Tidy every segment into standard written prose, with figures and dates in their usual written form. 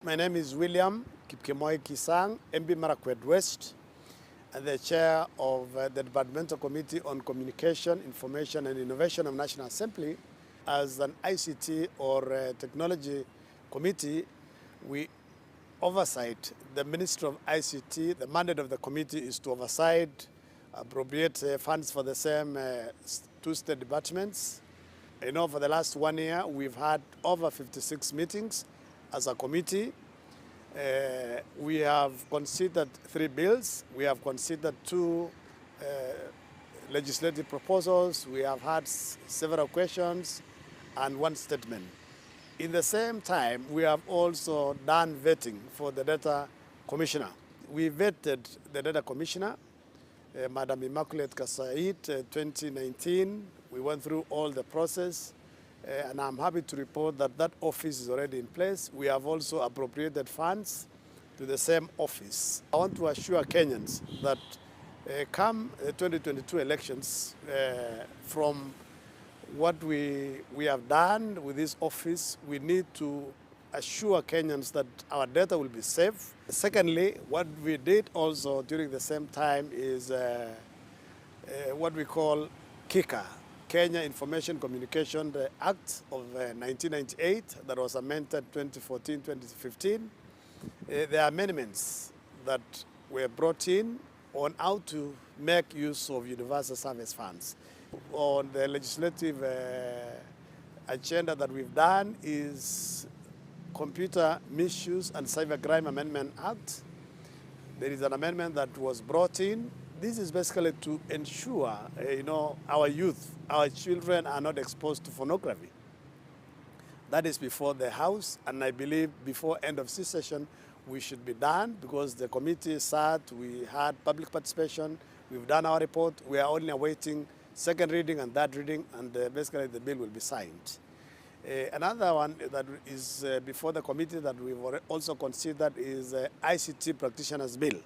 My name is William Kipkemoi Kisang, MB Marakwet West, and the chair of the Departmental Committee on Communication, Information and Innovation of National Assembly. As an ICT or technology committee, we oversight the Ministry of ICT. The mandate of the committee is to oversight, appropriate funds for the same two state departments. You know, for the last 1 year, we've had over 56 meetings as a committee. We have considered 3 bills. We have considered 2 legislative proposals. We have had several questions and 1 statement. In the same time, we have also done vetting for the data commissioner. We vetted the data commissioner, Madam Immaculate Kasait, 2019. We went through all the process, and I'm happy to report that that office is already in place. We have also appropriated funds to the same office. I want to assure Kenyans that come 2022 elections, from what we have done with this office, we need to assure Kenyans that our data will be safe. Secondly, what we did also during the same time is what we call KICA, Kenya Information Communication Act of 1998 that was amended 2014-2015. There are amendments that were brought in on how to make use of universal service funds. On the legislative agenda that we've done is Computer Misuse and Cybercrime Amendment Act. There is an amendment that was brought in. This is basically to ensure, our youth, our children are not exposed to pornography. That is before the House, and I believe before end of this session, we should be done because the committee sat, we had public participation, we've done our report, we are only awaiting second reading and third reading, and basically the bill will be signed. Another one that is before the committee that we've also considered is ICT Practitioners Bill.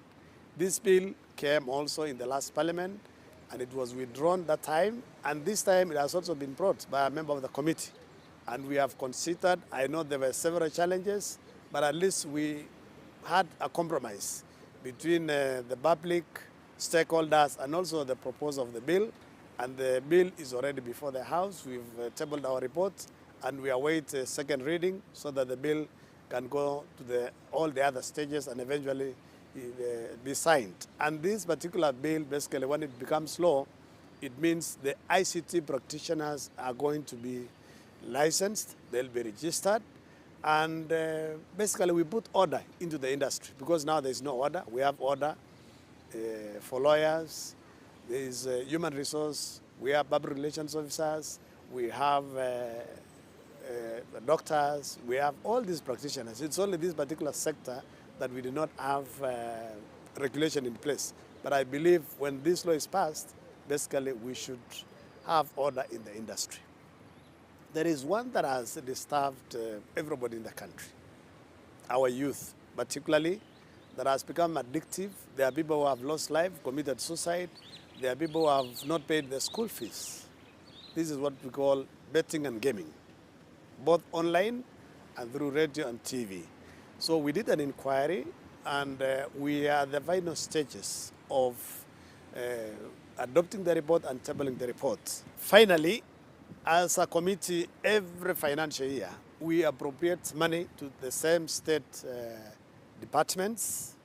This bill came also in the last parliament, and it was withdrawn that time, and this time it has also been brought by a member of the committee. And we have considered, I know there were several challenges, but at least we had a compromise between the public, stakeholders, and also the proposal of the bill. And the bill is already before the House. We've tabled our report, and we await a second reading so that the bill can go to all the other stages and eventually be signed. And this particular bill, basically, when it becomes law, it means the ICT practitioners are going to be licensed, they'll be registered, and basically we put order into the industry because now there's no order. We have order for lawyers, there is human resource, we have public relations officers, we have doctors, we have all these practitioners. It's only this particular sector that we do not have regulation in place. But I believe when this law is passed, basically we should have order in the industry. There is one that has disturbed everybody in the country, our youth particularly, that has become addictive. There are people who have lost life, committed suicide. There are people who have not paid their school fees. This is what we call betting and gaming, both online and through radio and TV. So we did an inquiry, and we are at the final stages of adopting the report and tabling the report. Finally, as a committee, every financial year, we appropriate money to the same state departments,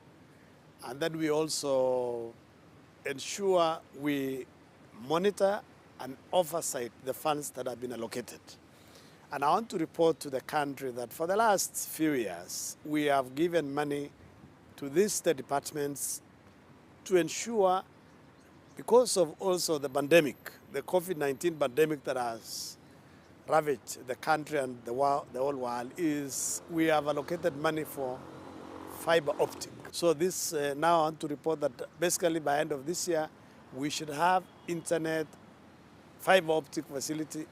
and then we also ensure we monitor and oversight the funds that have been allocated. And I want to report to the country that for the last few years, we have given money to these state departments to ensure, because of also the pandemic, the COVID-19 pandemic that has ravaged the country and the whole world, is we have allocated money for fiber optic. So this now I want to report that basically by end of this year, we should have internet, fiber optic facility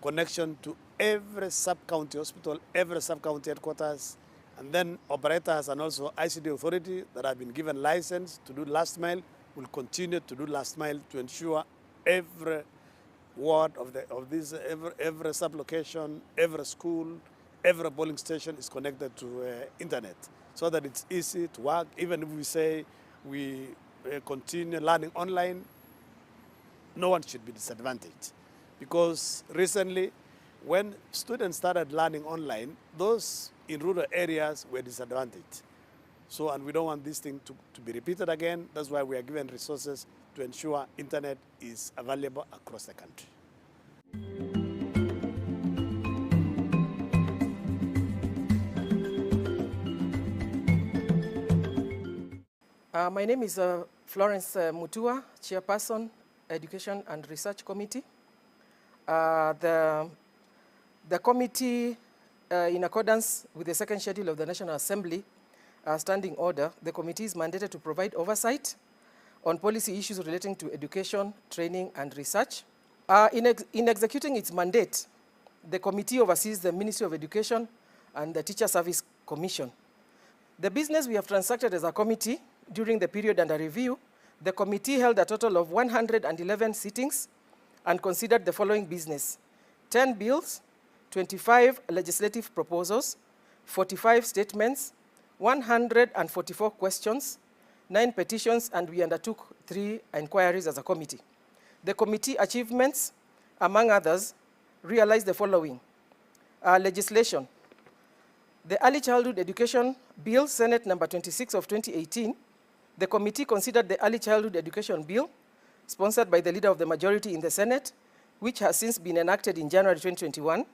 connection to every sub-county hospital, every sub-county headquarters, and then operators and also ICT authority that have been given license to do last mile will continue to do last mile to ensure every ward of this, every sub-location, every school, every polling station is connected to internet so that it's easy to work. Even if we say we continue learning online, no one should be disadvantaged. Because recently, when students started learning online, those in rural areas were disadvantaged. So, and we don't want this thing to be repeated again. That's why we are given resources to ensure internet is available across the country. My name is Florence Mutua, Chairperson, Education and Research Committee. The committee, in accordance with the second schedule of the National Assembly standing order, the committee is mandated to provide oversight on policy issues relating to education, training, and research. In executing its mandate, the committee oversees the Ministry of Education and the Teacher Service Commission. The business we have transacted as a committee during the period under review, the committee held a total of 111 sittings and considered the following business: 10 bills, 25 legislative proposals, 45 statements, 144 questions, 9 petitions, and we undertook 3 inquiries as a committee. The committee achievements, among others, realized the following. Legislation. The Early Childhood Education Bill, Senate number 26 of 2018, the committee considered the Early Childhood Education Bill, sponsored by the Leader of the Majority in the Senate, which has since been enacted in January 2021.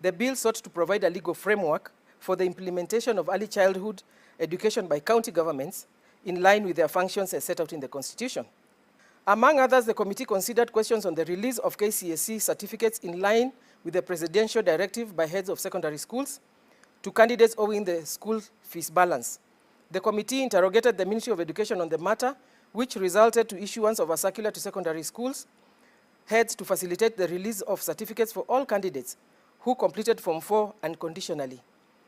The bill sought to provide a legal framework for the implementation of early childhood education by county governments in line with their functions as set out in the Constitution. Among others, the committee considered questions on the release of KCSE certificates in line with the presidential directive by heads of secondary schools to candidates owing the school fees balance. The committee interrogated the Ministry of Education on the matter, which resulted to issuance of a circular to secondary schools heads to facilitate the release of certificates for all candidates who completed Form 4 unconditionally.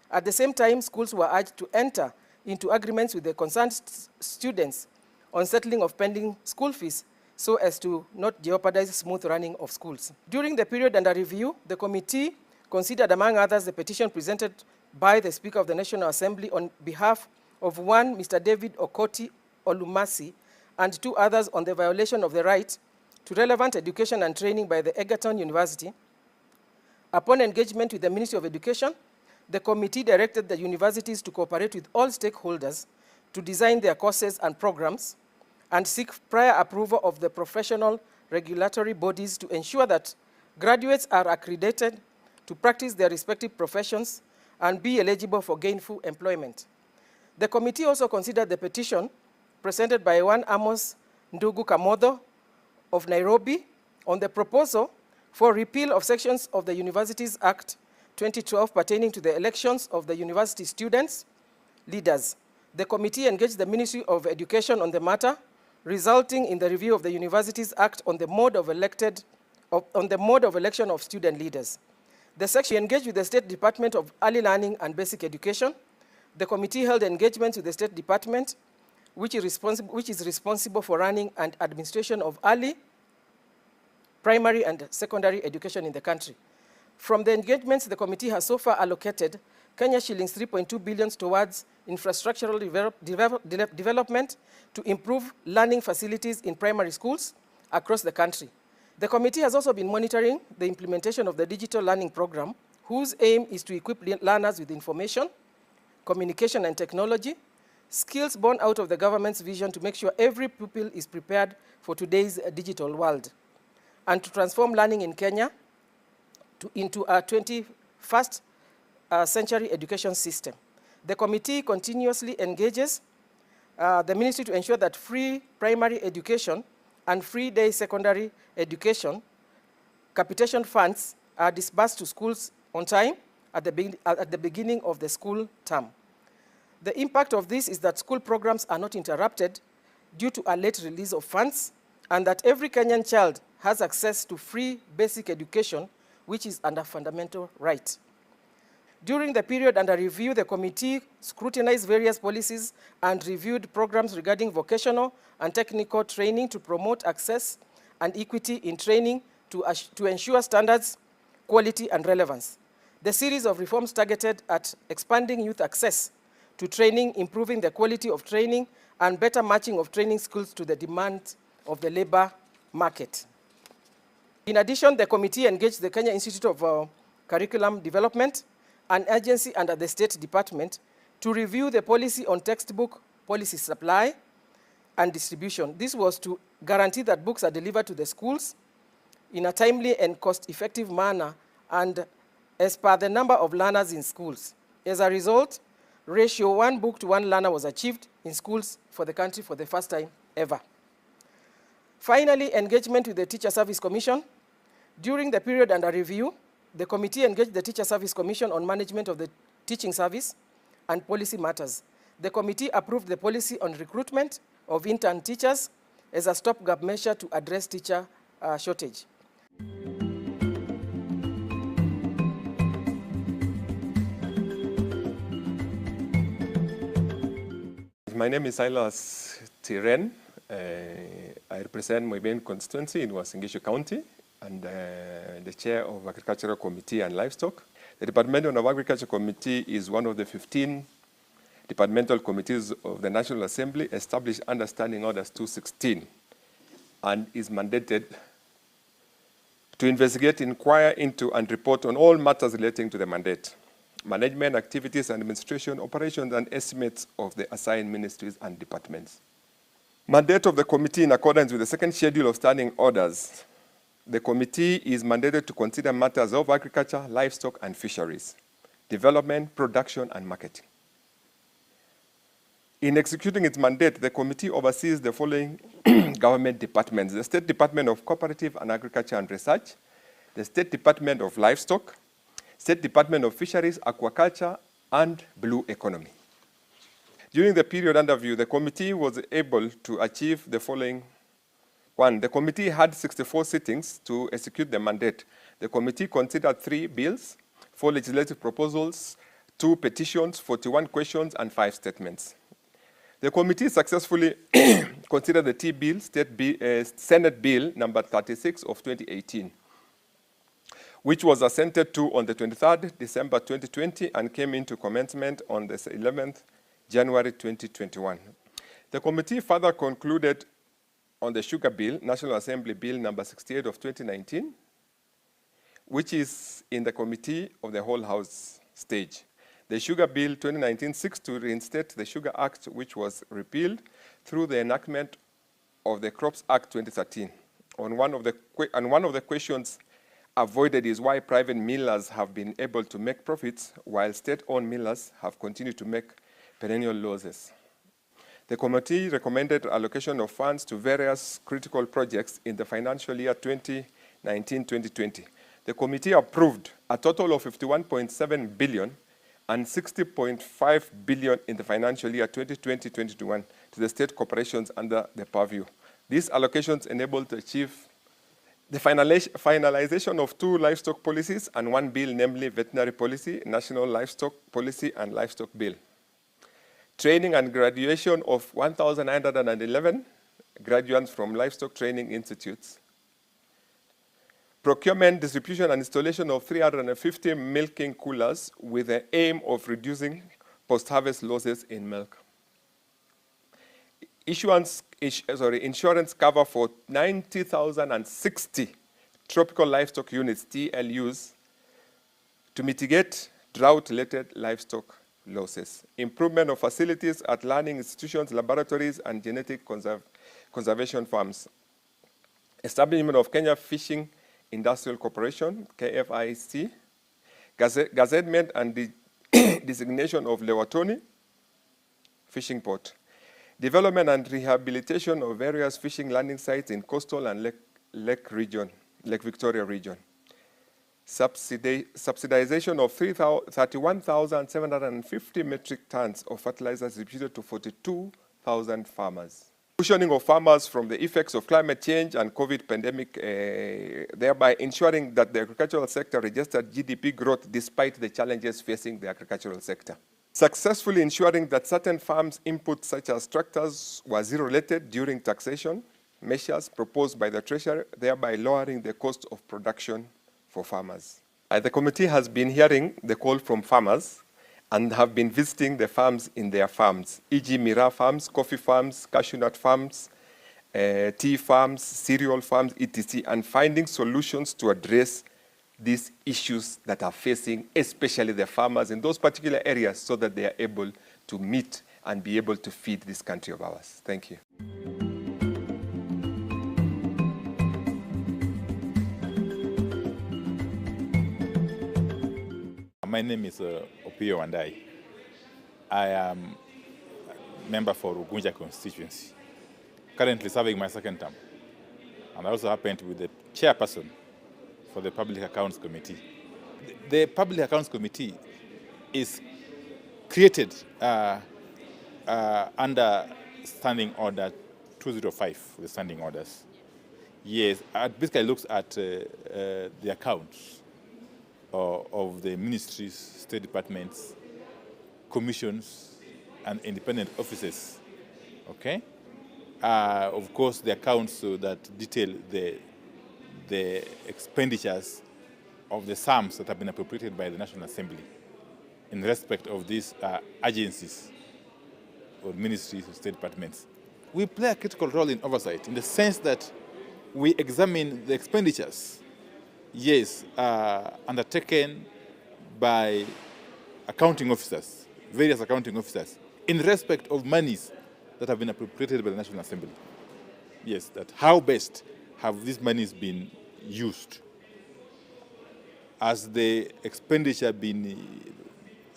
At the same time, schools were urged to enter into agreements with the concerned students on settling of pending school fees so as to not jeopardize smooth running of schools. During the period under review, the committee considered, among others, the petition presented by the Speaker of the National Assembly on behalf of one Mr. David Okoti Olumasi and 2 others on the violation of the right to relevant education and training by the Egerton University. Upon engagement with the Ministry of Education, the committee directed the universities to cooperate with all stakeholders to design their courses and programs and seek prior approval of the professional regulatory bodies to ensure that graduates are accredited to practice their respective professions and be eligible for gainful employment. The committee also considered the petition presented by one Amos Ndugu Kamodho of Nairobi on the proposal for repeal of sections of the Universities Act 2012 pertaining to the elections of the university students, leaders. The committee engaged the Ministry of Education on the matter, resulting in the review of the Universities Act on the mode of election of student leaders. The section engaged with the State Department of Early Learning and Basic Education. The committee held engagements with the State Department, which is responsible for running and administration of early, primary, and secondary education in the country. From the engagements, the committee has so far allocated Kenya shillings 3.2 billion towards infrastructural development to improve learning facilities in primary schools across the country. The committee has also been monitoring the implementation of the digital learning program, whose aim is to equip learners with information, communication and technology, skills born out of the government's vision to make sure every pupil is prepared for today's digital world, and to transform learning in Kenya into a 21st century education system. The committee continuously engages the ministry to ensure that free primary education and free day secondary education capitation funds are disbursed to schools on time at the beginning of the school term. The impact of this is that school programs are not interrupted due to a late release of funds, and that every Kenyan child has access to free basic education, which is a fundamental right. During the period under review, the committee scrutinized various policies and reviewed programs regarding vocational and technical training to promote access and equity in training to ensure standards, quality, and relevance. The series of reforms targeted at expanding youth access to training, improving the quality of training, and better matching of training skills to the demand of the labor market. In addition, the committee engaged the Kenya Institute of Curriculum Development, an agency under the State Department, to review the policy on textbook policy supply and distribution. This was to guarantee that books are delivered to the schools in a timely and cost-effective manner and as per the number of learners in schools. As a result, ratio 1 book to 1 learner was achieved in schools for the country for the first time ever. Finally, engagement with the Teacher Service Commission. During the period under review, the committee engaged the Teacher Service Commission on management of the teaching service and policy matters. The committee approved the policy on recruitment of intern teachers as a stopgap measure to address teacher shortage. My name is Silas Tiren. I represent Moibeni constituency in Uasin Gishu County and the chair of Agricultural Committee and Livestock. The Department of Agriculture Committee is one of the 15 departmental committees of the National Assembly established under Standing Orders 216 and is mandated to investigate, inquire into, and report on all matters relating to the mandate, management, activities, administration, operations, and estimates of the assigned ministries and departments. Mandate of the committee in accordance with the second schedule of Standing Orders. The committee is mandated to consider matters of agriculture, livestock, and fisheries, development, production, and marketing. In executing its mandate, the committee oversees the following government departments: the State Department of Cooperative and Agriculture and Research, the State Department of Livestock, State Department of Fisheries, Aquaculture, and Blue Economy. During the period under review, the committee was able to achieve the following. 1. The committee had 64 sittings to execute the mandate. The committee considered 3 bills, 4 legislative proposals, 2 petitions, 41 questions, and 5 statements. The committee successfully considered the T-bill, Senate Bill number 36 of 2018, which was assented to on the 23rd December 2020 and came into commencement on the 11th January 2021. The committee further concluded on the Sugar Bill, National Assembly Bill number 68 of 2019, which is in the Committee of the Whole House stage. The Sugar Bill 2019 seeks to reinstate the Sugar Act, which was repealed through the enactment of the Crops Act 2013. One of the questions avoided is why private millers have been able to make profits while state-owned millers have continued to make perennial losses. The committee recommended allocation of funds to various critical projects in the financial year 2019-2020. The committee approved a total of 51.7 billion and 60.5 billion in the financial year 2020-2021 to the state corporations under the purview. These allocations enabled to achieve the finalization of 2 livestock policies and 1 bill, namely Veterinary Policy, National Livestock Policy, and Livestock Bill. Training and graduation of 1,911 graduates from livestock training institutes. Procurement, distribution, and installation of 350 milking coolers with the aim of reducing post-harvest losses in milk. Insurance cover for 90,060 tropical livestock units, TLUs, to mitigate drought-related livestock losses. Improvement of facilities at learning institutions, laboratories, and genetic conservation farms. Establishment of Kenya Fishing Industrial Corporation, KFIC. Gazettement and the designation of Lewatoni Fishing Port. Development and rehabilitation of various fishing landing sites in coastal and Lake Victoria region. Subsidization of 31,750 metric tons of fertilizers distributed to 42,000 farmers. Cushioning of farmers from the effects of climate change and COVID pandemic, thereby ensuring that the agricultural sector registered GDP growth despite the challenges facing the agricultural sector. Successfully ensuring that certain farms' inputs such as tractors were zero-rated during taxation measures proposed by the Treasury, thereby lowering the cost of production for farmers. The committee has been hearing the call from farmers and have been visiting the farms in their farms, e.g. Miraa farms, coffee farms, cashew nut farms, tea farms, cereal farms, etc., and finding solutions to address these issues that are facing, especially the farmers in those particular areas, so that they are able to meet and be able to feed this country of ours. Thank you. My name is Opio Wandai. I am a member for Ugunja constituency, currently serving my second term. And I also happen to be the chairperson for the Public Accounts Committee. The Public Accounts Committee is created under Standing Order 205, the standing orders. Yes, it basically looks at the accounts of the ministries, state departments, commissions, and independent offices. Okay? Of course, the accounts that detail the expenditures of the sums that have been appropriated by the National Assembly in respect of these agencies or ministries or state departments. We play a critical role in oversight in the sense that we examine the expenditures, yes, undertaken by accounting officers, various accounting officers, in respect of monies that have been appropriated by the National Assembly. Yes, that how best have these monies been used? Has the expenditure been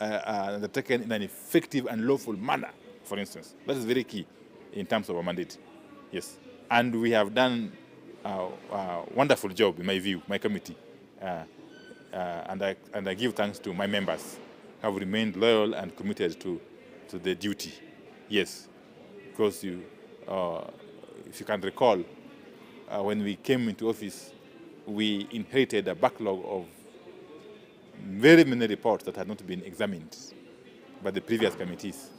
undertaken in an effective and lawful manner, for instance? That is very key in terms of our mandate. Yes. And we have done a wonderful job, in my view, my committee. And I give thanks to my members who have remained loyal and committed to the duty. Yes. Because if you can recall, when we came into office, we inherited a backlog of very many reports that had not been examined by the previous committees.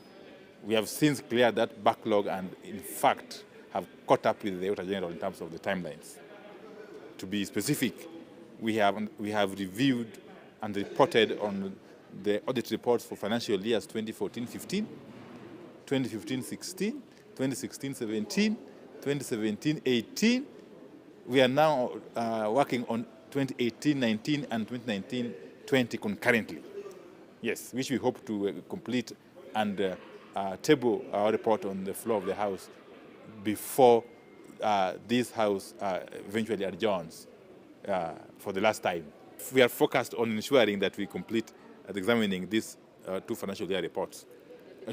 We have since cleared that backlog and, in fact, have caught up with the Auditor General in terms of the timelines. To be specific, we have reviewed and reported on the audit reports for financial years 2014-15, 2015-16, 2016-17, 2017-18. We are now working on 2018-19 and 2019-20 concurrently. Yes, which we hope to complete and table our report on the floor of the House before this House eventually adjourns for the last time. We are focused on ensuring that we complete examining these two financial year reports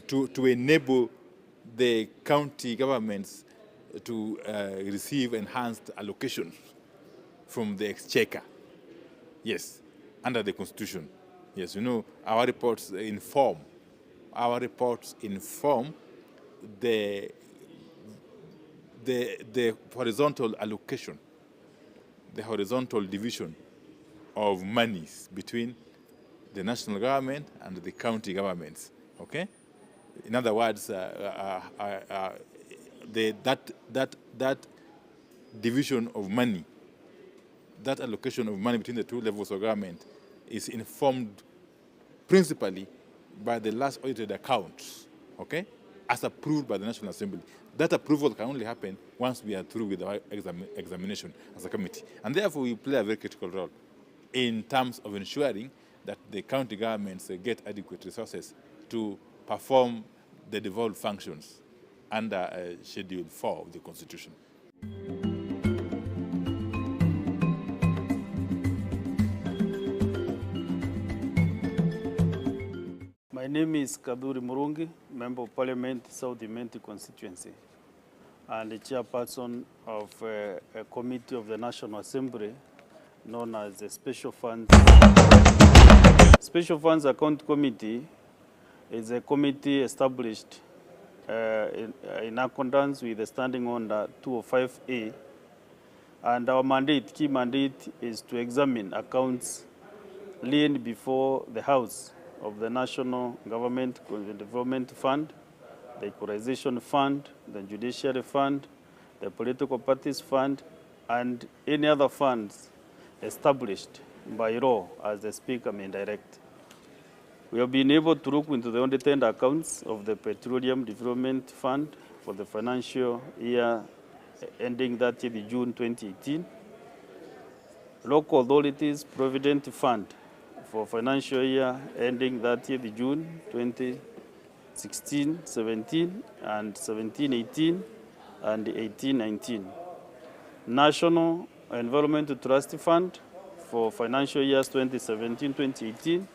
to enable the county governments to receive enhanced allocations from the exchequer. Yes, under the Constitution. Yes, you know, our reports inform the horizontal allocation, the horizontal division of monies between the national government and the county governments. Okay, in other words, that division of money, that allocation of money between the two levels of government is informed principally by the last audited accounts, okay, as approved by the National Assembly. That approval can only happen once we are through with our examination as a committee. And therefore, we play a very critical role in terms of ensuring that the county governments get adequate resources to perform the devolved functions under Schedule 4 of the Constitution. My name is Kaduri Murungi, Member of Parliament, South Imenti constituency, and the chairperson of a committee of the National Assembly known as the Special Funds. Special Funds Account Committee is a committee established in accordance with the Standing Order 205A, and our mandate, key mandate, is to examine accounts laid before the House of the National Government Development Fund, the Equalization Fund, the Judiciary Fund, the Political Parties Fund, and any other funds established by law, as the Speaker may direct. We have been able to look into the audited accounts of the Petroleum Development Fund for the financial year ending 30th June 2018, Local Authorities Provident Fund for financial year ending 30th June 2016-17 and 17-18 and 18-19, National Environment Trust Fund for financial years 2017-2018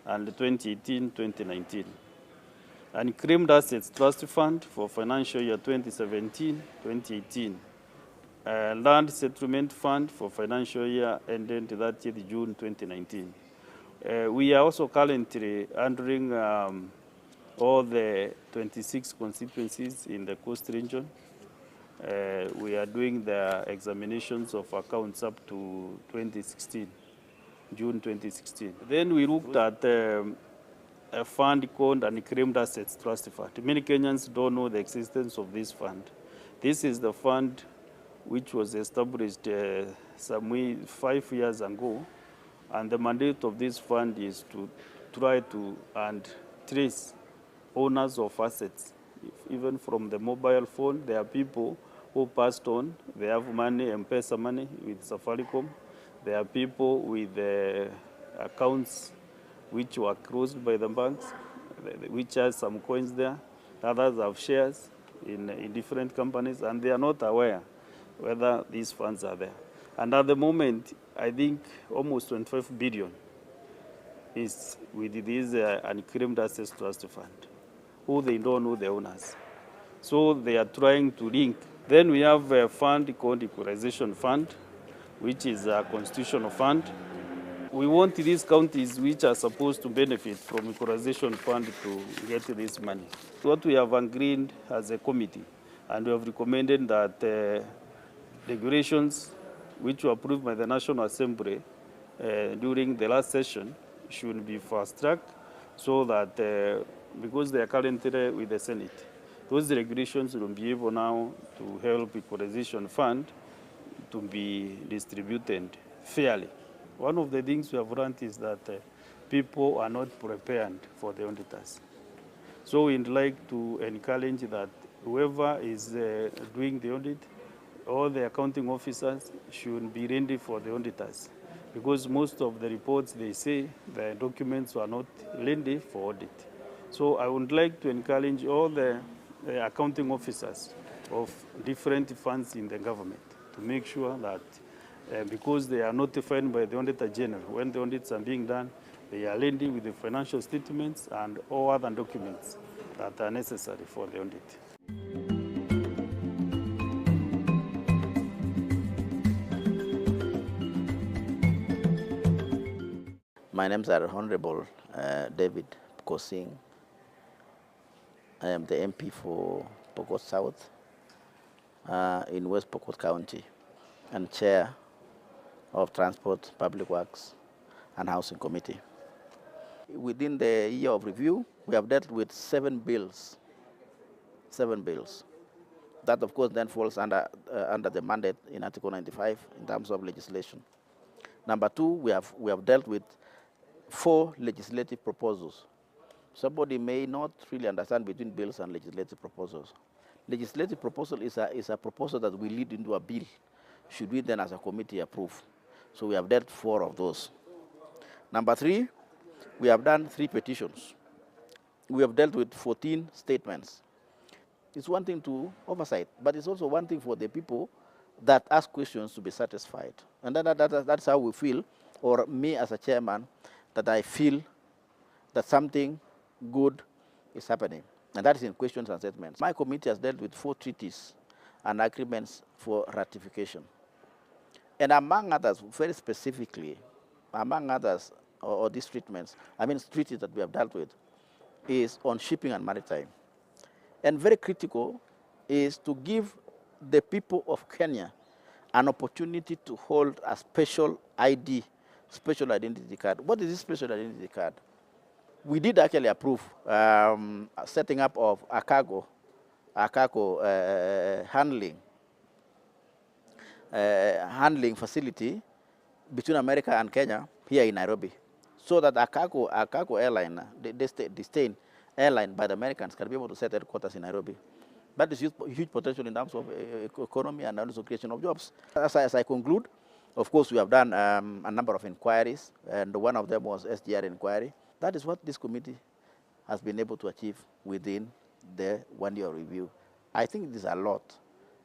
and 2018-2019, and Claimed Assets Trust Fund for financial year 2017-2018, Land Settlement Fund for financial year ending 30th June 2019. We are also currently handling all the 26 constituencies in the coast region. We are doing the examinations of accounts up to 2016, June 2016. Then we looked at a fund called Unclaimed Assets Trust Fund. Many Kenyans don't know the existence of this fund. This is the fund which was established some 5 years ago, and the mandate of this fund is to try to and trace owners of assets. Even from the mobile phone, there are people who passed on, they have money, M-Pesa money with Safaricom. There are people with accounts which were closed by the banks, which has some coins there. Others have shares in different companies, and they are not aware whether these funds are there. And at the moment, I think almost 25 billion is with this Unclaimed Assets Trust Fund, who they don't know the owners. So they are trying to link. Then we have a fund called Equalization Fund, which is a constitutional fund. We want these counties which are supposed to benefit from Equalization Fund to get this money. What we have agreed as a committee, and we have recommended that regulations which were approved by the National Assembly during the last session should be fast-tracked so that, because they are currently with the Senate, those regulations will be able now to help Equalization Fund to be distributed fairly. One of the things we have learned is that people are not prepared for the auditors. So we'd like to encourage that whoever is doing the audit, all the accounting officers should be ready for the auditors, because most of the reports, they say the documents were not ready for audit. So I would like to encourage all the accounting officers of different funds in the government to make sure that because they are notified by the Auditor General when the audits are being done, they are ready with the financial statements and all other documents that are necessary for the audit. My name is Honorable David Kosing. I am the MP for Pokot South in West Pokot County and Chair of Transport, Public Works and Housing Committee. Within the year of review, we have dealt with 7 bills. 7 bills. That, of course, then falls under the mandate in Article 95 in terms of legislation. Number 2, we have dealt with 4 legislative proposals. Somebody may not really understand between bills and legislative proposals. Legislative proposal is a proposal that will lead into a bill, should we then as a committee approve. So we have dealt 4 of those. Number 3, we have done 3 petitions. We have dealt with 14 statements. It's one thing to oversight, but it's also one thing for the people that ask questions to be satisfied. And that's how we feel, or me as a chairman, that I feel that something good is happening. And that is in questions and statements. My committee has dealt with 4 treaties and agreements for ratification. And among others, very specifically, among others, or these treatments, treaties that we have dealt with, is on shipping and maritime. And very critical is to give the people of Kenya an opportunity to hold a special ID, special identity card. What is this special identity card? We did actually approve setting up of a cargo handling facility between America and Kenya here in Nairobi, so that a cargo airline, the state airline by the Americans, can be able to set headquarters in Nairobi. That is huge potential in terms of economy and also creation of jobs. As I conclude, of course, we have done a number of inquiries, and one of them was SGR inquiry. That is what this committee has been able to achieve within the one-year review. I think it is a lot,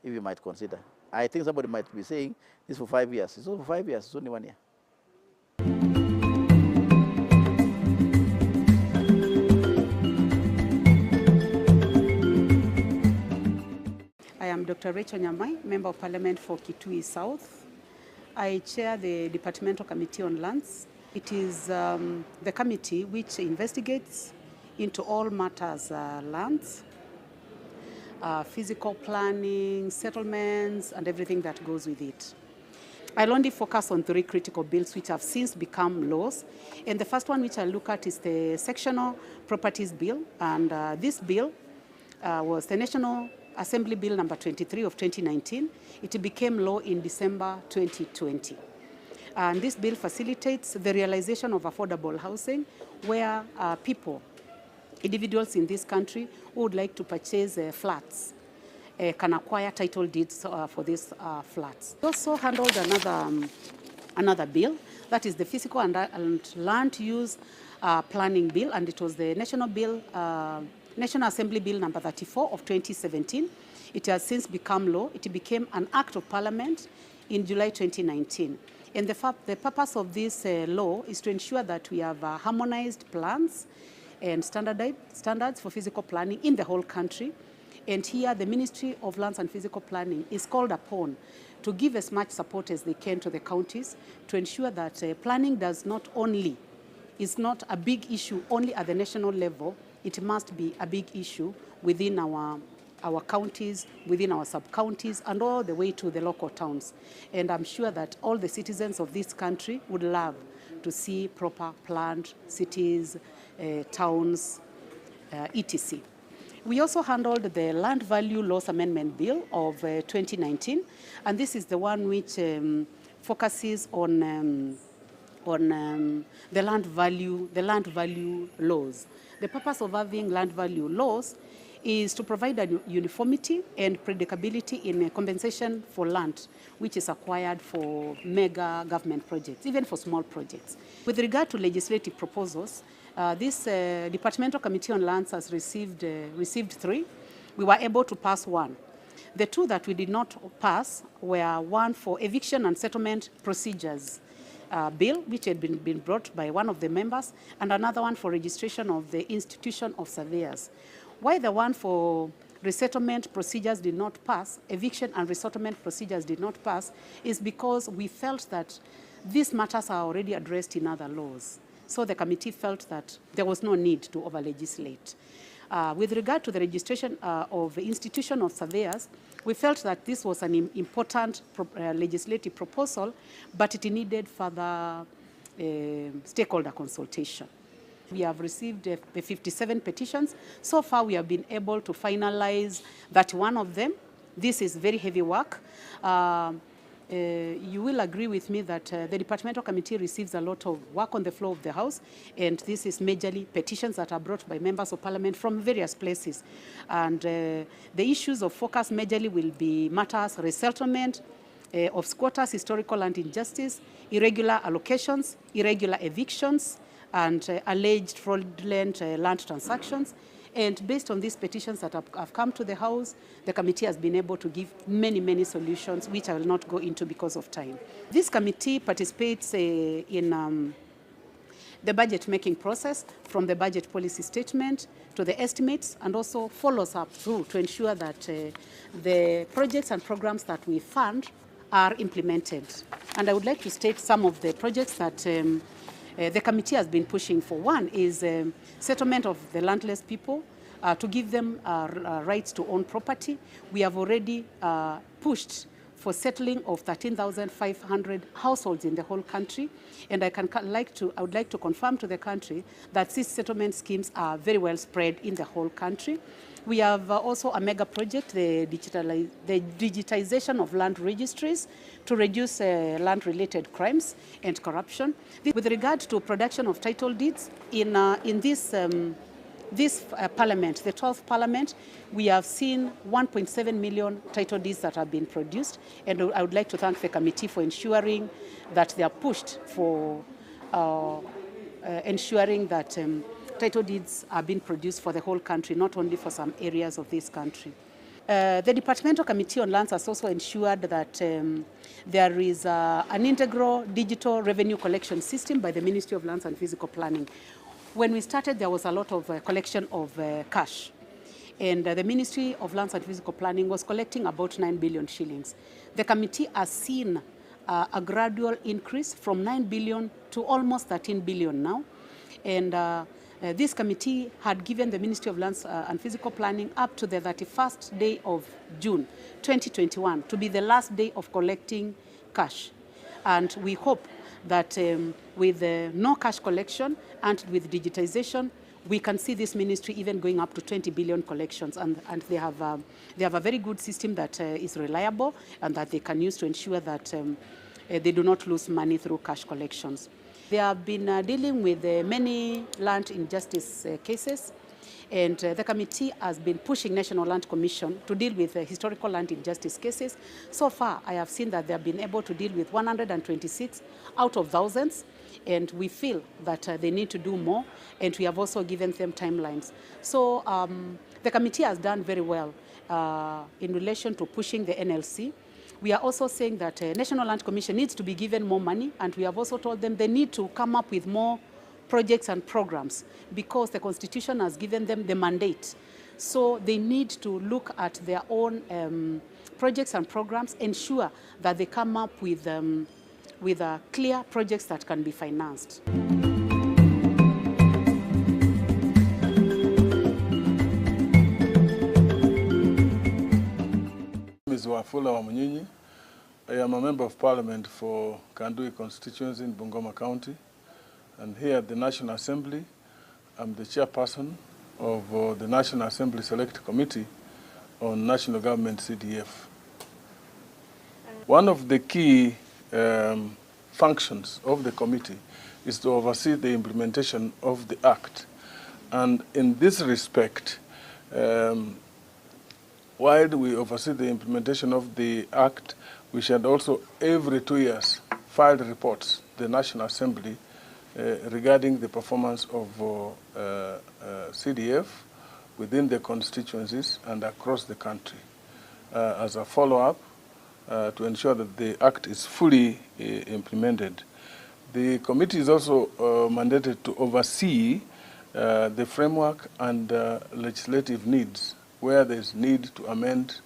if you might consider. I think somebody might be saying this for 5 years. It's not for 5 years, it's only 1 year. I am Dr. Rachel Nyamai, Member of Parliament for Kitui South. I chair the Departmental Committee on Lands. It is the committee which investigates into all matters lands, physical planning, settlements, and everything that goes with it. I'll only focus on 3 critical bills which have since become laws. And the first one which I'll look at is the Sectional Properties Bill. And this bill was the National Assembly Bill number 23 of 2019. It became law in December 2020. And this bill facilitates the realization of affordable housing where individuals in this country who would like to purchase flats can acquire title deeds for these flats. We also handled another bill, that is the Physical and Land Use Planning Bill, and it was the National Assembly Bill number 34 of 2017. It has since become law. It became an Act of Parliament in July 2019. And the purpose of this law is to ensure that we have harmonized plans and standards for physical planning in the whole country. And here the Ministry of Lands and Physical Planning is called upon to give as much support as they can to the counties to ensure that planning is not a big issue only at the national level. It must be a big issue within our counties, within our sub-counties, and all the way to the local towns. And I'm sure that all the citizens of this country would love to see proper planned cities, towns, etc. We also handled the Land Value Laws Amendment Bill of 2019, and this is the one which focuses on the land value laws. The purpose of having land value laws is to provide a uniformity and predictability in compensation for land which is acquired for mega government projects, even for small projects. With regard to legislative proposals, this Departmental Committee on Lands has received 3. We were able to pass 1. The 2 that we did not pass were one for eviction and settlement procedures bill, which had been brought by one of the members, and another one for registration of the Institution of Surveyors. Why the one for resettlement procedures did not pass, eviction and resettlement procedures did not pass, is because we felt that these matters are already addressed in other laws. So the committee felt that there was no need to over-legislate. With regard to the registration of the Institution of Surveyors, we felt that this was an important legislative proposal, but it needed further stakeholder consultation. We have received 57 petitions. So far, we have been able to finalize 31 of them. This is very heavy work. You will agree with me that the Departmental Committee receives a lot of work on the floor of the House, and this is majorly petitions that are brought by members of Parliament from various places. And the issues of focus majorly will be matters resettlement of squatters, historical land injustice, irregular allocations, irregular evictions, and alleged fraudulent land transactions. And based on these petitions that have come to the House, the committee has been able to give many, many solutions, which I will not go into because of time. This committee participates in the budget-making process, from the budget policy statement to the estimates, and also follows up through to ensure that the projects and programs that we fund are implemented. And I would like to state some of the projects that the committee has been pushing for. One is settlement of the landless people, to give them rights to own property. We have already pushed for settling of 13,500 households in the whole country. And I would like to confirm to the country that these settlement schemes are very well spread in the whole country. We have also a mega project, the digitization of land registries to reduce land-related crimes and corruption. With regard to production of title deeds, in this parliament, the 12th parliament, we have seen 1.7 million title deeds that have been produced, and I would like to thank the committee for ensuring that they are pushed for ensuring that title deeds are being produced for the whole country, not only for some areas of this country. The Departmental Committee on Lands has also ensured that there is an integral digital revenue collection system by the Ministry of Lands and Physical Planning. When we started, there was a lot of collection of cash. And the Ministry of Lands and Physical Planning was collecting about 9 billion shillings. The committee has seen a gradual increase from 9 billion to almost 13 billion now. And this committee had given the Ministry of Lands and Physical Planning up to the 31st day of June 2021 to be the last day of collecting cash. And we hope that with no cash collection and with digitization, we can see this ministry even going up to 20 billion collections, and they have a very good system that is reliable and that they can use to ensure that they do not lose money through cash collections. They have been dealing with many land injustice cases, and the committee has been pushing National Land Commission to deal with historical land injustice cases. So far, I have seen that they have been able to deal with 126 out of thousands, and we feel that they need to do more, and we have also given them timelines. So the committee has done very well in relation to pushing the NLC. We are also saying that National Land Commission needs to be given more money, and we have also told them they need to come up with more projects and programs because the Constitution has given them the mandate. So they need to look at their own projects and programs, ensure that they come up with clear projects that can be financed. Ms. Wafula Wamunyinyi. I am a member of Parliament for Kandui constituency in Bungoma County. And here at the National Assembly, I'm the chairperson of the National Assembly Select Committee on National Government CDF. One of the key functions of the committee is to oversee the implementation of the Act. And in this respect, while we oversee the implementation of the Act, we should also, every 2 years, file reports to the National Assembly regarding the performance of CDF within the constituencies and across the country as a follow-up to ensure that the Act is fully implemented. The committee is also mandated to oversee the framework and legislative needs where there is need to amend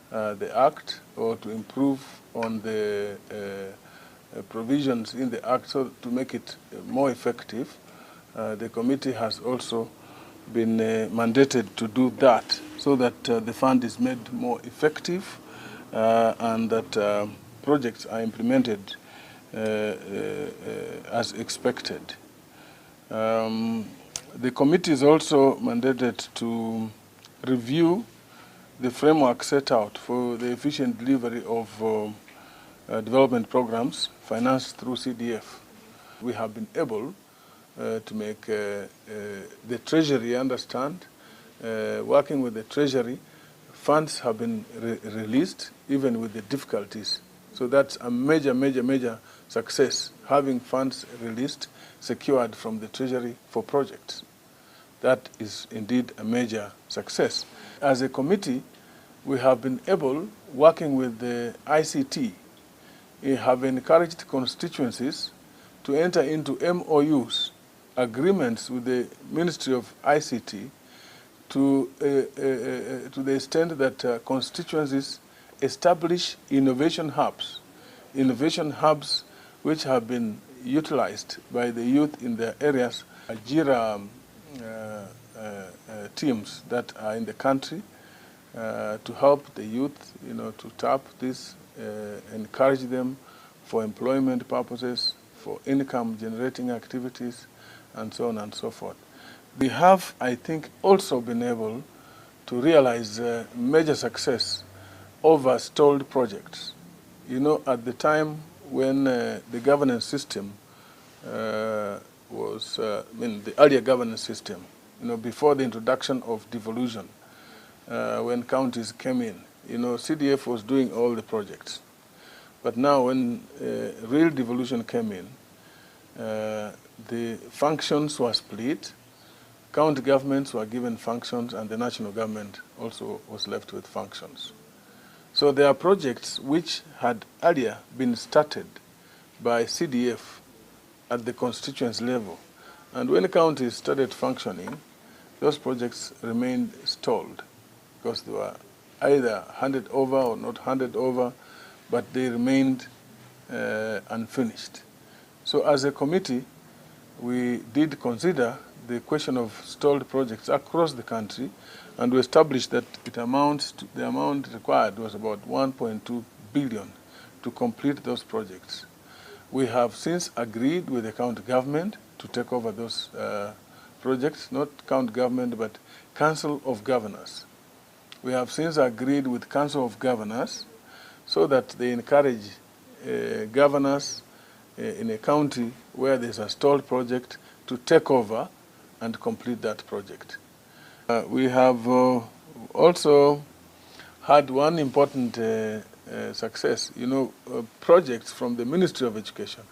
the Act or to improve on the provisions in the Act so to make it more effective. The committee has also been mandated to do that so that the fund is made more effective and that projects are implemented as expected. The committee is also mandated to review the framework set out for the efficient delivery of development programs financed through CDF. We have been able to make the Treasury understand, working with the Treasury, funds have been released even with the difficulties. So that's a major success, having funds released, secured from the Treasury for projects. That is indeed a major success. As a committee, we have been able, working with the ICT, have encouraged constituencies to enter into MOUs, agreements with the Ministry of ICT to the extent that constituencies establish innovation hubs which have been utilized by the youth in their areas, JIRA teams that are in the country to help the youth, to tap these encourage them for employment purposes, for income generating activities, and so on and so forth. We have, I think, also been able to realize major success over stalled projects. You know, at the time when the governance system was, the earlier governance system, you know, before the introduction of devolution, when counties came in, you know, CDF was doing all the projects. But now when real devolution came in, the functions were split, county governments were given functions, and the national government also was left with functions. So there are projects which had earlier been started by CDF at the constituency level. And when counties started functioning, those projects remained stalled because they were either handed over or not handed over, but they remained unfinished. So as a committee, we did consider the question of stalled projects across the country, and we established that the amount required was about 1.2 billion to complete those projects. We have since agreed with the county government to take over those projects, not county government, but Council of Governors. We have since agreed with Council of Governors so that they encourage governors in a county where there's a stalled project to take over and complete that project. We have also had one important success, you know, projects from the Ministry of Education.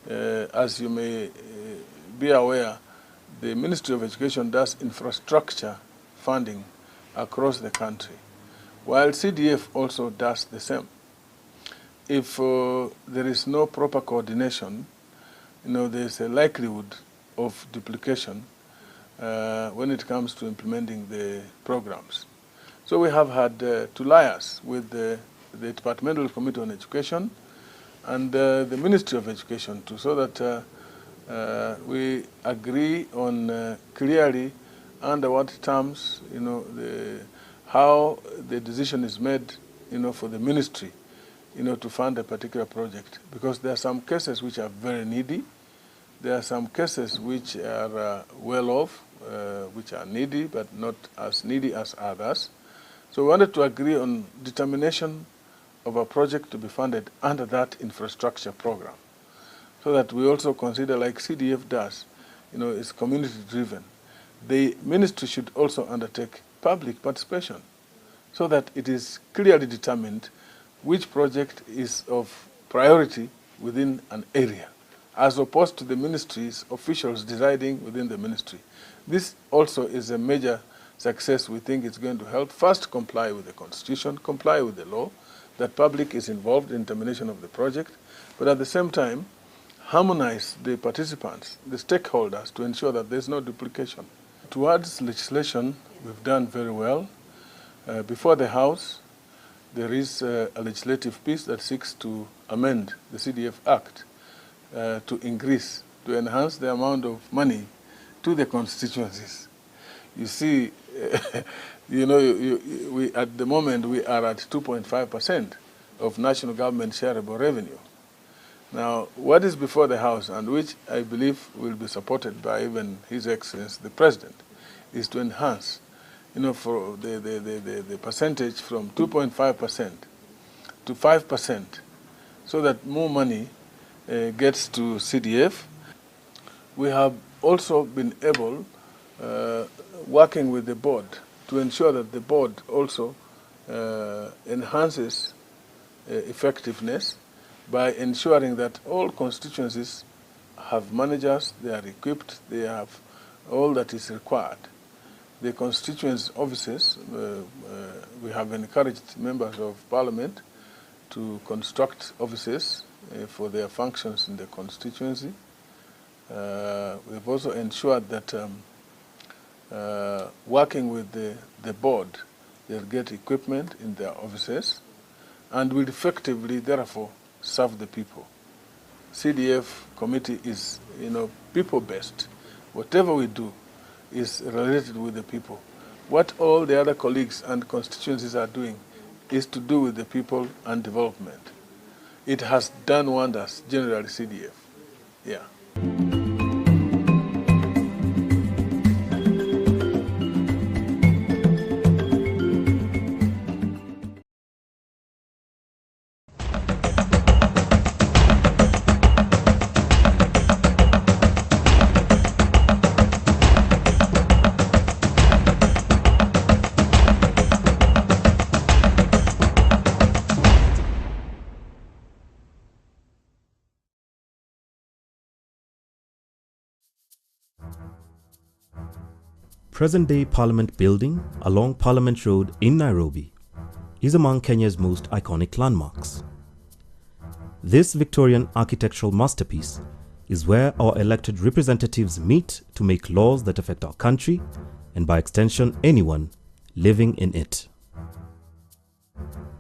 As you may be aware, the Ministry of Education does infrastructure funding across the country, while CDF also does the same. If there is no proper coordination, you know, there's a likelihood of duplication when it comes to implementing the programs. So we have had to liaise with the Departmental Committee on Education and the Ministry of Education too, so that we agree on clearly under what terms, you know, how the decision is made, you know, for the ministry, you know, to fund a particular project. Because there are some cases which are very needy. There are some cases which are well off, which are needy, but not as needy as others. So we wanted to agree on determination of a project to be funded under that infrastructure program, so that we also consider, like CDF does, you know, it's community-driven. The ministry should also undertake public participation, so that it is clearly determined which project is of priority within an area, as opposed to the ministry's officials deciding within the ministry. This also is a major success. We think it's going to help first comply with the Constitution, comply with the law, that public is involved in termination of the project, but at the same time, harmonize the participants, the stakeholders, to ensure that there's no duplication. Towards legislation, we've done very well. Before the House, there is a legislative piece that seeks to amend the CDF Act to increase, to enhance the amount of money to the constituencies. You see, you know, we at the moment we are at 2.5% of national government shareable revenue. Now, what is before the House, and which I believe will be supported by even His Excellency the President, is to enhance, you know, for the percentage from 2.5% to 5%, so that more money gets to CDF. We have also been able, working with the board, to ensure that the board also enhances effectiveness by ensuring that all constituencies have managers, they are equipped, they have all that is required. The constituency offices, we have encouraged members of parliament to construct offices for their functions in the constituency. We've also ensured that working with the board, they'll get equipment in their offices and will effectively, therefore, serve the people. CDF committee is, you know, people-based. Whatever we do is related with the people. What all the other colleagues and constituencies are doing is to do with the people and development. It has done wonders, generally CDF. Yeah. Present-day Parliament Building along Parliament Road in Nairobi is among Kenya's most iconic landmarks. This Victorian architectural masterpiece is where our elected representatives meet to make laws that affect our country and by extension anyone living in it.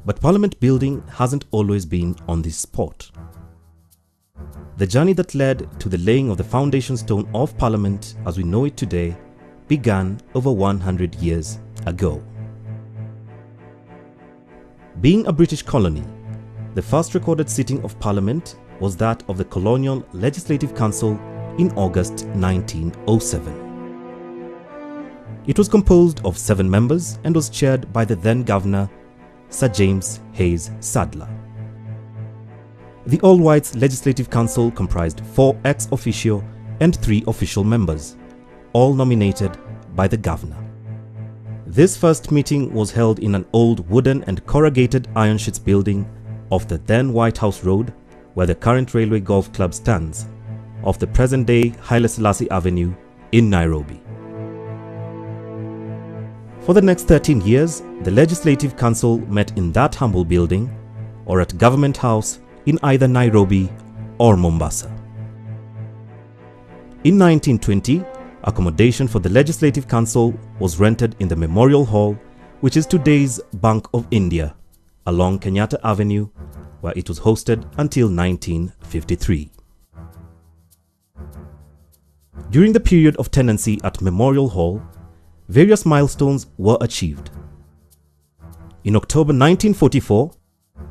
But Parliament Building hasn't always been on this spot. The journey that led to the laying of the foundation stone of Parliament as we know it today began over 100 years ago. Being a British colony, the first recorded sitting of Parliament was that of the Colonial Legislative Council in August 1907. It was composed of 7 members and was chaired by the then Governor, Sir James Hayes Sadler. The all-whites Legislative Council comprised 4 ex officio and 3 official members, all nominated by the Governor. This first meeting was held in an old wooden and corrugated iron sheets building off the then White House Road, where the current Railway Golf Club stands, off the present-day Haile Selassie Avenue in Nairobi. For the next 13 years, the Legislative Council met in that humble building or at Government House in either Nairobi or Mombasa. In 1920, accommodation for the Legislative Council was rented in the Memorial Hall, which is today's Bank of India, along Kenyatta Avenue, where it was hosted until 1953. During the period of tenancy at Memorial Hall, various milestones were achieved. In October 1944,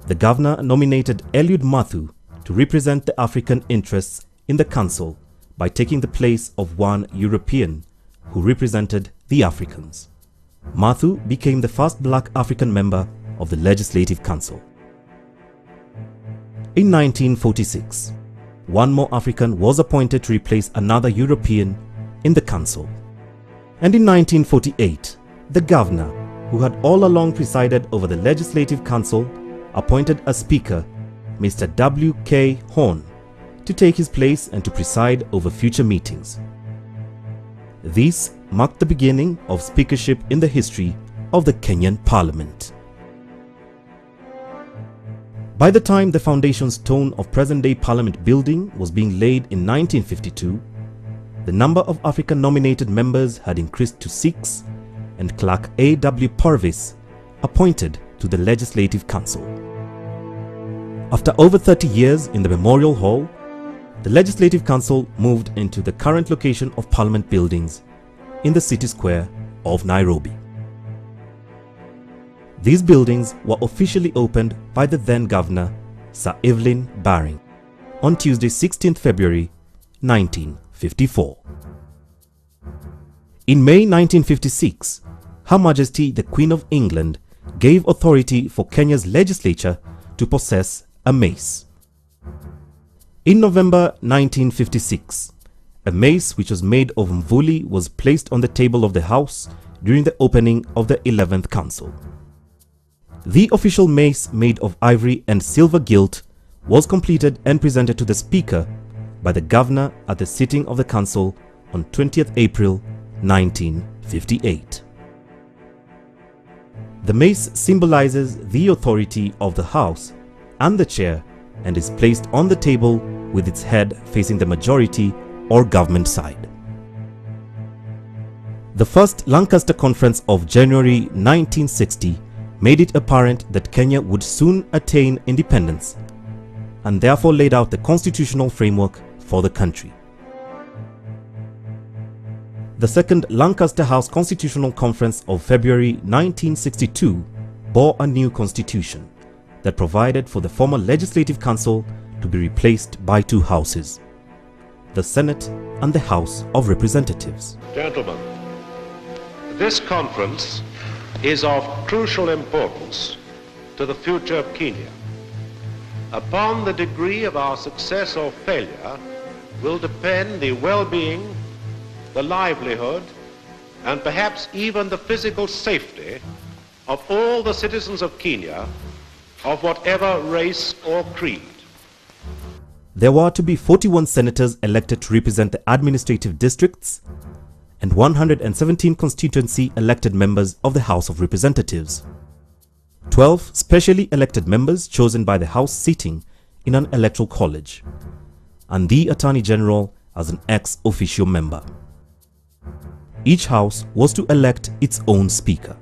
the Governor nominated Eliud Mathu to represent the African interests in the Council by taking the place of one European who represented the Africans. Mathu became the first black African member of the Legislative Council. In 1946, one more African was appointed to replace another European in the Council. And in 1948, the Governor, who had all along presided over the Legislative Council, appointed a Speaker, Mr. W.K. Horn, to take his place and to preside over future meetings. This marked the beginning of speakership in the history of the Kenyan Parliament. By the time the foundation stone of present-day Parliament building was being laid in 1952, the number of African nominated members had increased to 6 and Clerk A.W. Purvis appointed to the Legislative Council. After over 30 years in the Memorial Hall, the Legislative Council moved into the current location of Parliament buildings in the city square of Nairobi. These buildings were officially opened by the then Governor, Sir Evelyn Baring, on Tuesday 16th February 1954. In May 1956, Her Majesty the Queen of England gave authority for Kenya's legislature to possess a mace. In November 1956, a mace which was made of mvuli was placed on the table of the House during the opening of the 11th Council. The official mace, made of ivory and silver gilt, was completed and presented to the Speaker by the Governor at the sitting of the Council on 20th April 1958. The mace symbolizes the authority of the House and the Chair and is placed on the table with its head facing the majority or government side. The first Lancaster Conference of January 1960 made it apparent that Kenya would soon attain independence and therefore laid out the constitutional framework for the country. The Second Lancaster House Constitutional Conference of February 1962 bore a new constitution that provided for the former Legislative Council to be replaced by two houses, the Senate and the House of Representatives. Gentlemen, this conference is of crucial importance to the future of Kenya. Upon the degree of our success or failure will depend the well-being, the livelihood, and perhaps even the physical safety of all the citizens of Kenya, of whatever race or creed. There were to be 41 senators elected to represent the administrative districts and 117 constituency elected members of the House of Representatives. 12 specially elected members chosen by the House sitting in an electoral college, and the Attorney General as an ex officio member. Each house was to elect its own speaker.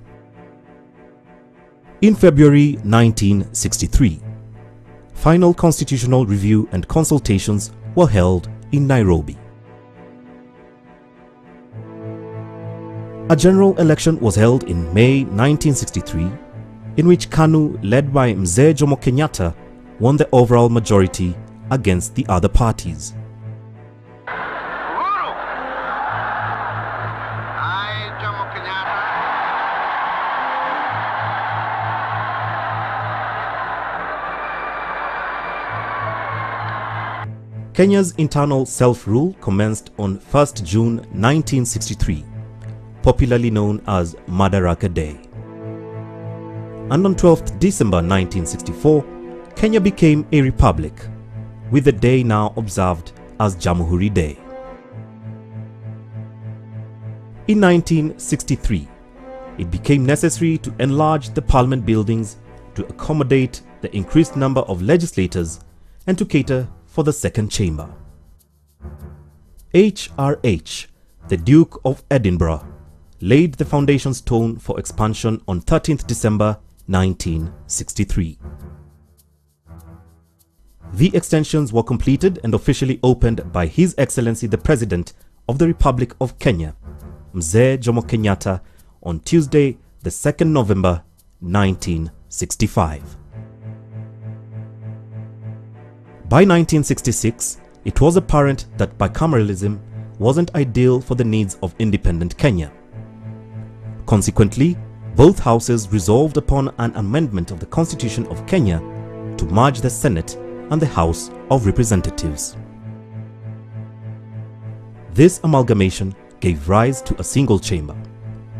In February 1963, final constitutional review and consultations were held in Nairobi. A general election was held in May 1963, in which KANU, led by Mzee Jomo Kenyatta, won the overall majority against the other parties. Kenya's internal self-rule commenced on 1st June 1963, popularly known as Madaraka Day. And on 12th December 1964, Kenya became a republic, with the day now observed as Jamhuri Day. In 1963, it became necessary to enlarge the parliament buildings to accommodate the increased number of legislators and to cater for the second chamber. HRH, the Duke of Edinburgh, laid the foundation stone for expansion on 13th December 1963. The extensions were completed and officially opened by His Excellency the President of the Republic of Kenya, Mzee Jomo Kenyatta, on Tuesday, the 2nd November 1965. By 1966, it was apparent that bicameralism wasn't ideal for the needs of independent Kenya. Consequently, both houses resolved upon an amendment of the Constitution of Kenya to merge the Senate and the House of Representatives. This amalgamation gave rise to a single chamber,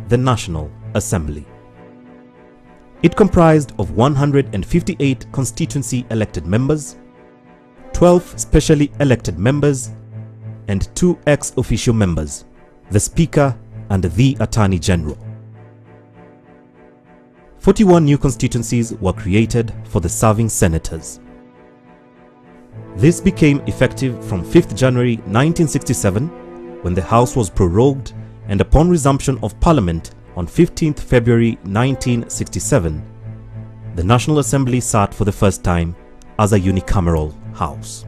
the National Assembly. It comprised of 158 constituency elected members, 12 specially elected members, and 2 ex officio members, the Speaker and the Attorney General. 41 new constituencies were created for the serving senators. This became effective from 5th January 1967, when the House was prorogued, and upon resumption of Parliament on 15th February 1967, the National Assembly sat for the first time as a unicameral House.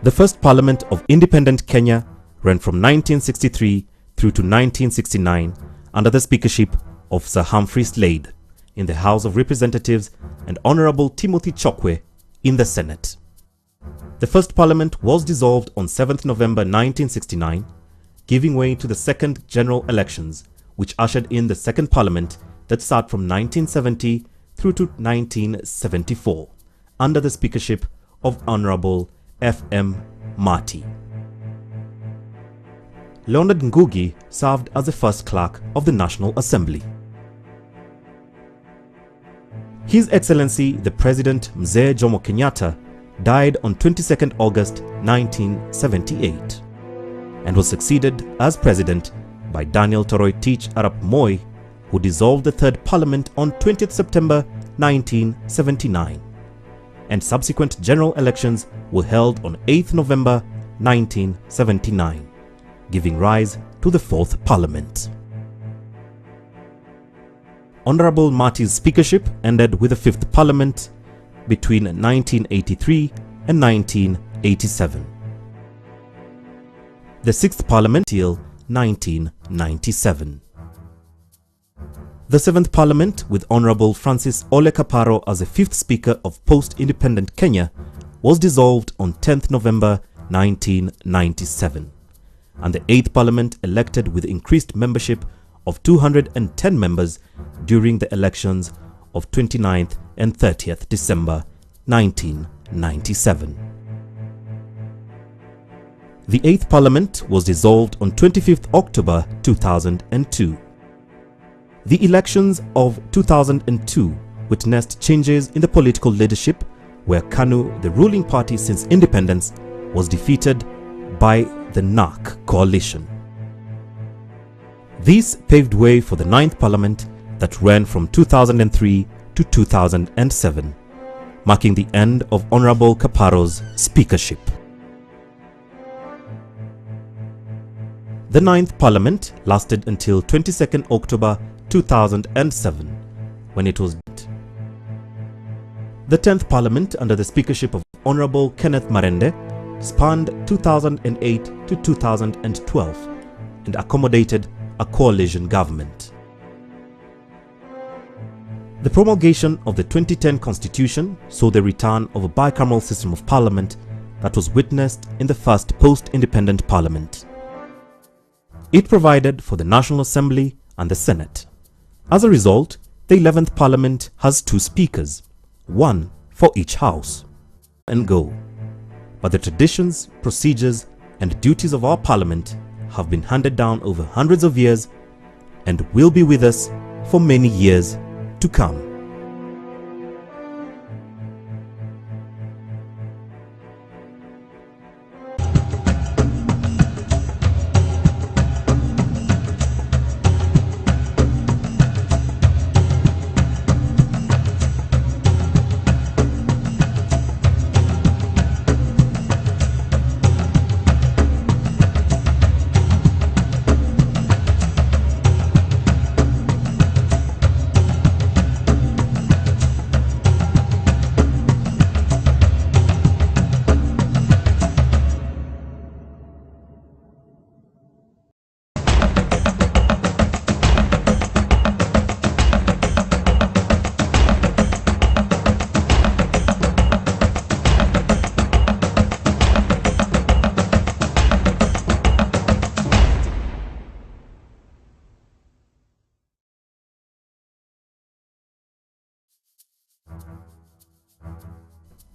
The first Parliament of independent Kenya ran from 1963 through to 1969 under the speakership of Sir Humphrey Slade in the House of Representatives and Honorable Timothy Chokwe in the Senate. The first Parliament was dissolved on 7th November 1969, giving way to the second general elections, which ushered in the second Parliament that sat from 1970 through to 1974 under the speakership of Honorable F.M. Mati. Leonard Ngugi served as the first clerk of the National Assembly. His Excellency the President Mzee Jomo Kenyatta died on 22nd August 1978 and was succeeded as President by Daniel Toroitich Arap Moi, who dissolved the Third Parliament on 20th September 1979, and subsequent general elections were held on 8th November 1979, giving rise to the Fourth Parliament. Honorable Mati's speakership ended with the Fifth Parliament between 1983 and 1987. The Sixth Parliament till 1997. The 7th Parliament, with Honorable Francis Ole Kaparo as the 5th Speaker of post-independent Kenya, was dissolved on 10th November 1997, and the 8th Parliament elected with increased membership of 210 members during the elections of 29th and 30th December 1997. The 8th Parliament was dissolved on 25th October 2002. The elections of 2002 witnessed changes in the political leadership, where KANU, the ruling party since independence, was defeated by the NARC coalition. This paved way for the 9th Parliament that ran from 2003 to 2007, marking the end of Honorable Kaparo's speakership. The 9th Parliament lasted until 22nd October 2007, when it was built. The 10th Parliament, under the speakership of Honorable Kenneth Marende, spanned 2008 to 2012 and accommodated a coalition government. The promulgation of the 2010 Constitution saw the return of a bicameral system of parliament that was witnessed in the first post-independent parliament. It provided for the National Assembly and the Senate. As a result, the 11th Parliament has 2 speakers, one for each house, and go. But the traditions, procedures, and duties of our Parliament have been handed down over hundreds of years and will be with us for many years to come.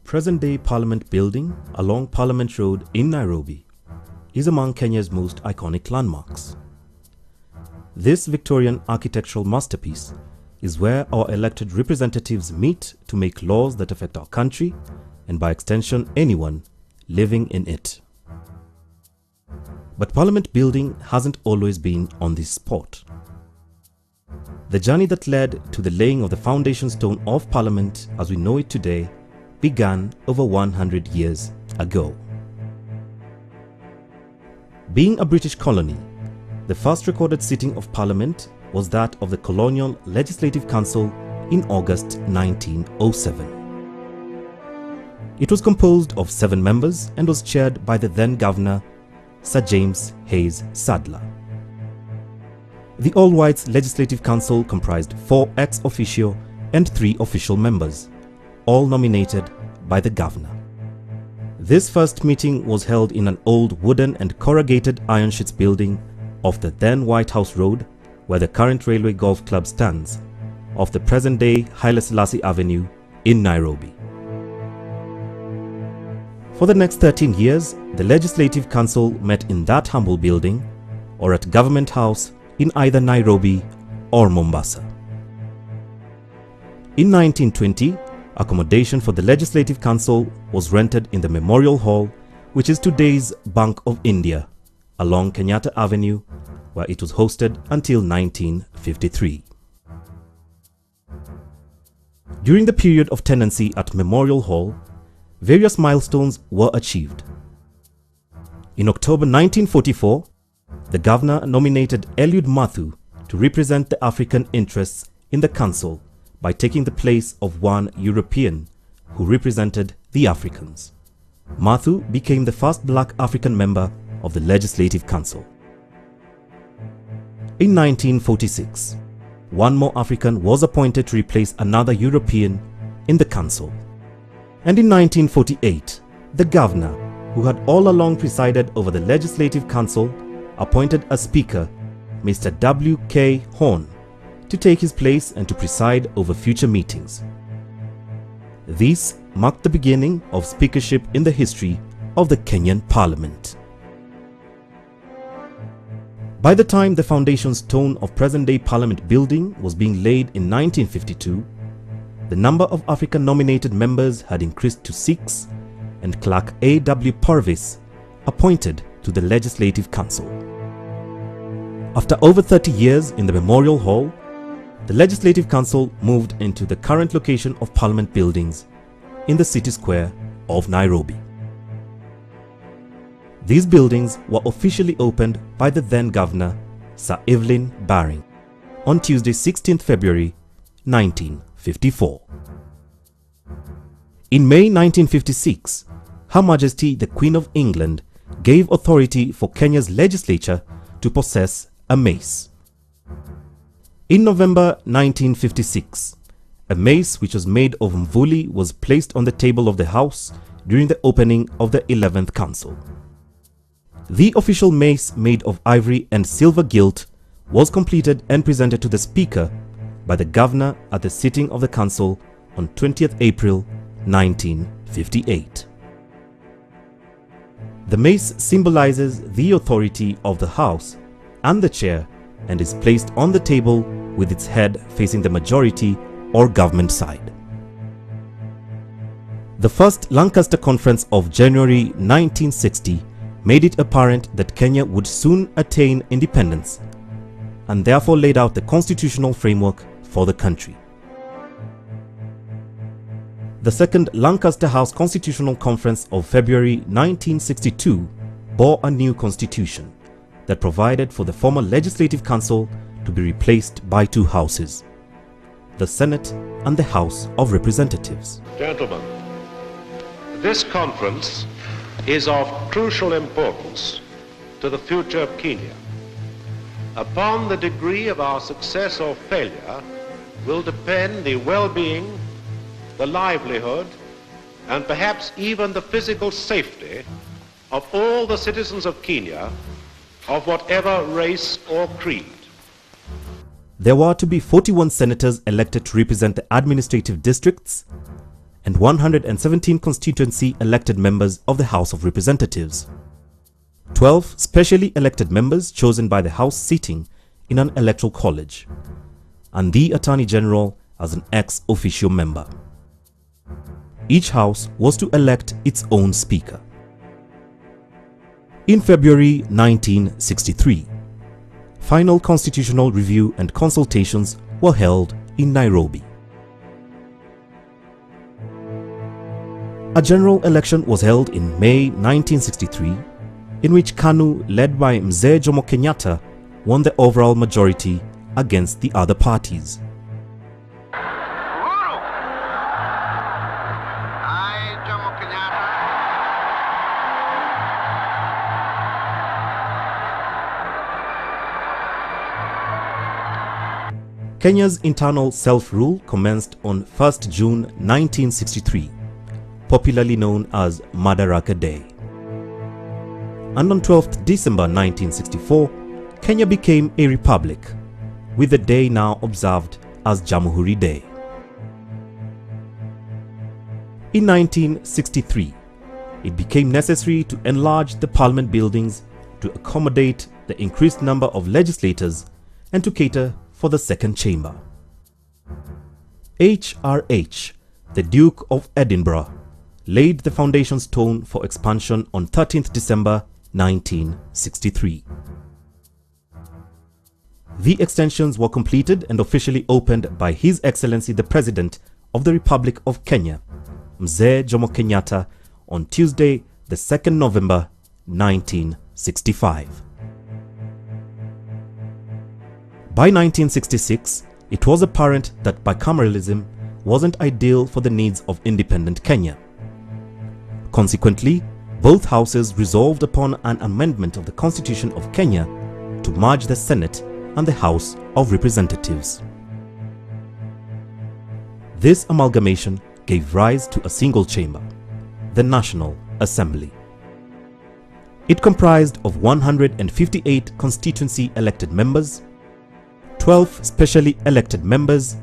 Present-day Parliament Building along Parliament Road in Nairobi is among Kenya's most iconic landmarks. This Victorian architectural masterpiece is where our elected representatives meet to make laws that affect our country and, by extension, anyone living in it. But Parliament Building hasn't always been on this spot. The journey that led to the laying of the foundation stone of Parliament as we know it today began over 100 years ago. Being a British colony, the first recorded sitting of Parliament was that of the Colonial Legislative Council in August 1907. It was composed of 7 members and was chaired by the then Governor, Sir James Hayes Sadler. The All-Whites Legislative Council comprised 4 ex officio and 3 official members, all nominated by the Governor. This first meeting was held in an old wooden and corrugated iron sheets building off the then White House Road, where the current Railway Golf Club stands, off the present-day Haile Selassie Avenue in Nairobi. For the next 13 years, the Legislative Council met in that humble building or at Government House in either Nairobi or Mombasa. In 1920, accommodation for the Legislative Council was rented in the Memorial Hall, which is today's Bank of India, along Kenyatta Avenue, where it was hosted until 1953. During the period of tenancy at Memorial Hall, various milestones were achieved. In October 1944, the Governor nominated Eliud Mathu to represent the African interests in the Council by taking the place of one European who represented the Africans. Mathu became the first black African member of the Legislative Council. In 1946, one more African was appointed to replace another European in the council. And in 1948, the governor, who had all along presided over the Legislative Council, appointed a speaker, Mr. W.K. Horn, to take his place and to preside over future meetings. This marked the beginning of speakership in the history of the Kenyan Parliament. By the time the foundation stone of present-day Parliament building was being laid in 1952, the number of African-nominated members had increased to 6, and Clerk A.W. Purvis appointed to the Legislative Council. After over 30 years in the Memorial Hall, the Legislative Council moved into the current location of Parliament buildings in the city square of Nairobi. These buildings were officially opened by the then Governor, Sir Evelyn Baring, on Tuesday, 16th February 1954. In May 1956, Her Majesty the Queen of England gave authority for Kenya's legislature to possess a mace. In November 1956, a mace which was made of mvuli was placed on the table of the House during the opening of the 11th Council. The official mace, made of ivory and silver gilt, was completed and presented to the Speaker by the Governor at the sitting of the Council on 20th April 1958. The mace symbolizes the authority of the House and the Chair and is placed on the table with its head facing the majority or government side. The First Lancaster Conference of January 1960 made it apparent that Kenya would soon attain independence and therefore laid out the constitutional framework for the country. The Second Lancaster House Constitutional Conference of February 1962 bore a new constitution that provided for the former Legislative Council to be replaced by two houses, the Senate and the House of Representatives. Gentlemen, this conference is of crucial importance to the future of Kenya. Upon the degree of our success or failure will depend the well-being, the livelihood, and perhaps even the physical safety of all the citizens of Kenya, of whatever race or creed. There were to be 41 senators elected to represent the administrative districts and 117 constituency elected members of the House of Representatives. 12 specially elected members chosen by the House sitting in an electoral college, and the Attorney General as an ex officio member. Each house was to elect its own speaker. In February 1963, final constitutional review and consultations were held in Nairobi. A general election was held in May 1963, in which KANU, led by Mzee Jomo Kenyatta, won the overall majority against the other parties. Kenya's internal self-rule commenced on 1st June 1963, popularly known as Madaraka Day. And on 12th December 1964, Kenya became a republic, with the day now observed as Jamhuri Day. In 1963, it became necessary to enlarge the parliament buildings to accommodate the increased number of legislators and to cater for the second chamber. HRH, the Duke of Edinburgh, laid the foundation stone for expansion on 13th December 1963. The extensions were completed and officially opened by His Excellency the President of the Republic of Kenya, Mzee Jomo Kenyatta, on Tuesday, the 2nd November 1965. By 1966, it was apparent that bicameralism wasn't ideal for the needs of independent Kenya. Consequently, both houses resolved upon an amendment of the Constitution of Kenya to merge the Senate and the House of Representatives. This amalgamation gave rise to a single chamber, the National Assembly. It comprised of 158 constituency elected members, 12 specially elected members,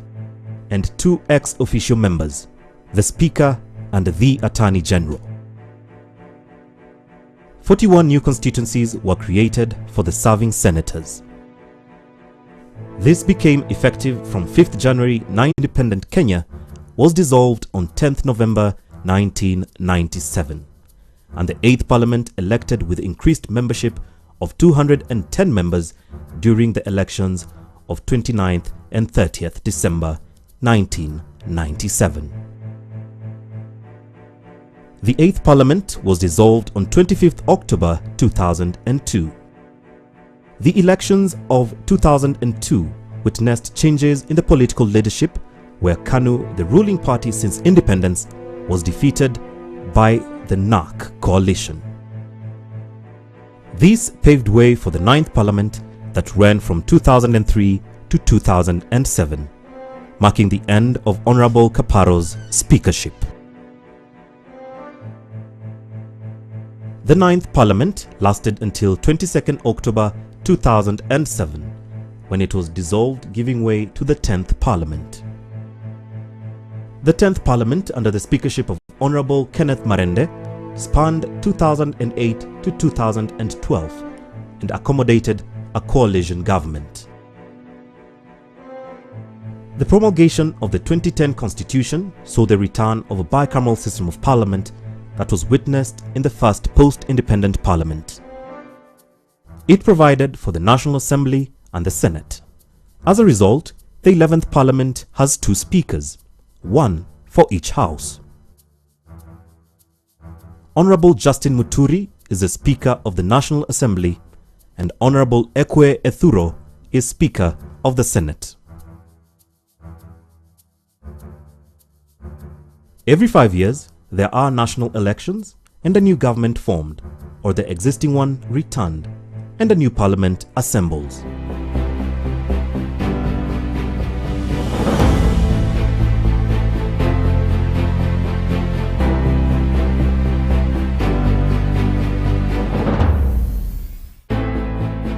and 2 ex officio members, the Speaker and the Attorney General. 41 new constituencies were created for the serving senators. This became effective from 5th January 9. Independent Kenya was dissolved on 10th November 1997, and the 8th Parliament elected with increased membership of 210 members during the elections of 29th and 30th December 1997. The 8th Parliament was dissolved on 25th October 2002. The elections of 2002 witnessed changes in the political leadership, where KANU, the ruling party since independence, was defeated by the NARC coalition. This paved way for the 9th Parliament that ran from 2003 to 2007, marking the end of Honorable Kaparo's speakership. The 9th Parliament lasted until 22nd October 2007, when it was dissolved, giving way to the 10th Parliament. The 10th Parliament, under the speakership of Honorable Kenneth Marende, spanned 2008 to 2012 and accommodated a coalition government. The promulgation of the 2010 Constitution saw the return of a bicameral system of parliament that was witnessed in the first post-independent parliament. It provided for the National Assembly and the Senate. As a result, the 11th Parliament has 2 speakers, one for each house. Honorable Justin Muturi is the Speaker of the National Assembly, and Honorable Ekwe Ethuro is Speaker of the Senate. Every 5 years, there are national elections and a new government formed, or the existing one returned, and a new parliament assembles.